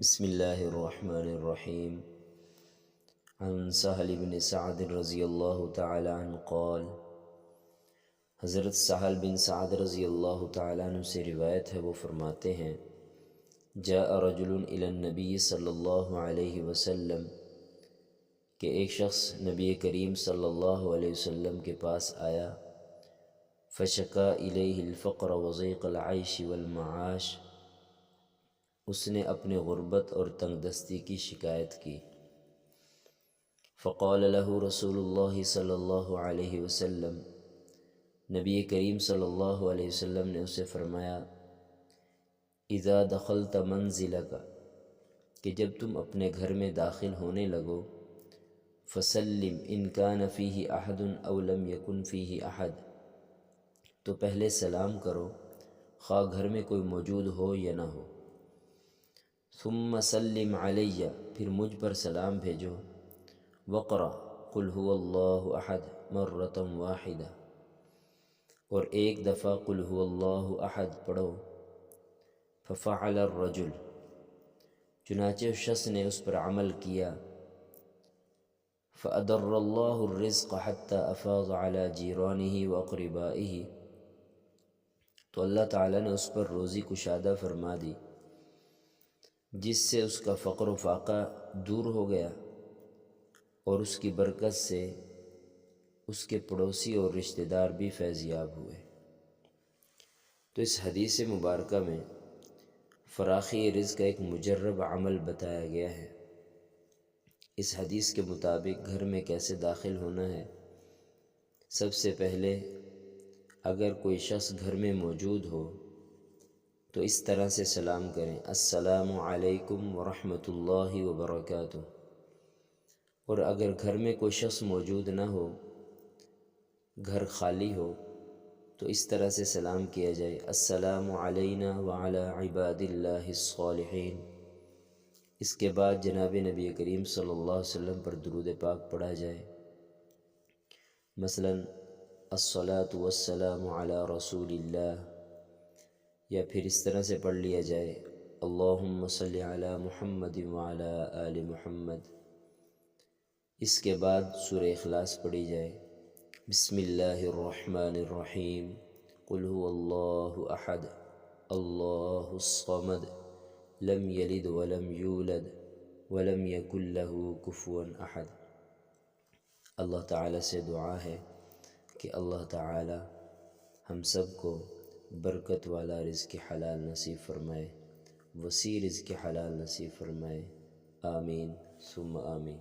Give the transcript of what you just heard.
بسم اللہ الرحمن الرحیم عن سہل بن سعد رضی اللہ تعالی عنہ قال، حضرت سہل بن سعد رضی اللہ تعالی عنہ سے روایت ہے، وہ فرماتے ہیں جاء رجل الی النبی صلی اللہ علیہ وسلم، کہ ایک شخص نبی کریم صلی اللہ علیہ وسلم کے پاس آیا، فشکا الیہ الفقر وضیق العیش والمعاش، اس نے اپنے غربت اور تنگ دستی کی شکایت کی۔ فقال له رسول اللہ صلی اللہ علیہ وسلم، نبی کریم صلی اللہ علیہ وسلم نے اسے فرمایا، اذا دخلت منزلک، کہ جب تم اپنے گھر میں داخل ہونے لگو، فسلم ان کان فیہ احد او لم یکن فیہ احد، تو پہلے سلام کرو خواہ گھر میں کوئی موجود ہو یا نہ ہو، ثم سلم علی، پھر مجھ پر سلام بھیجو، وقرأ قل هو اللہ احد مرۃ واحدہ، اور ایک دفعہ قل هو اللہ احد پڑھو۔ ففعل الرجل، چنانچہ اس شخص نے اس پر عمل کیا، فأدر اللہ الرزق حتی افاض علی جیرانہ واقربائہ، تو اللہ تعالیٰ نے اس پر روزی کشادہ فرما دی، جس سے اس کا فقر و فاقہ دور ہو گیا، اور اس کی برکت سے اس کے پڑوسی اور رشتہ دار بھی فیض یاب ہوئے۔ تو اس حدیث مبارکہ میں فراخی رزق کا ایک مجرب عمل بتایا گیا ہے۔ اس حدیث کے مطابق گھر میں کیسے داخل ہونا ہے؟ سب سے پہلے اگر کوئی شخص گھر میں موجود ہو تو اس طرح سے سلام کریں، السلام علیکم ورحمۃ اللہ وبرکاتہ، اور اگر گھر میں کوئی شخص موجود نہ ہو، گھر خالی ہو، تو اس طرح سے سلام کیا جائے، السلام علینا وعلی عباد اللہ الصالحین۔ اس کے بعد جناب نبی کریم صلی اللہ علیہ وسلم پر درود پاک پڑھا جائے، مثلا الصلاۃ والسلام علی رسول اللہ، یا پھر اس طرح سے پڑھ لیا جائے، اللہم صلی علی محمد وعلی آل محمد۔ اس کے بعد سورہ اخلاص پڑھی جائے، بسم اللہ الرحمن الرحیم، قل هو اللہ احد اللہ الصمد لم یلد ولم یولد ولم یکن له کفوا احد۔ اللہ تعالیٰ سے دعا ہے کہ اللہ تعالیٰ ہم سب کو برکت والا رزق حلال نصیب فرمائے، وسیع رزق حلال نصیب فرمائے، آمین ثم آمین۔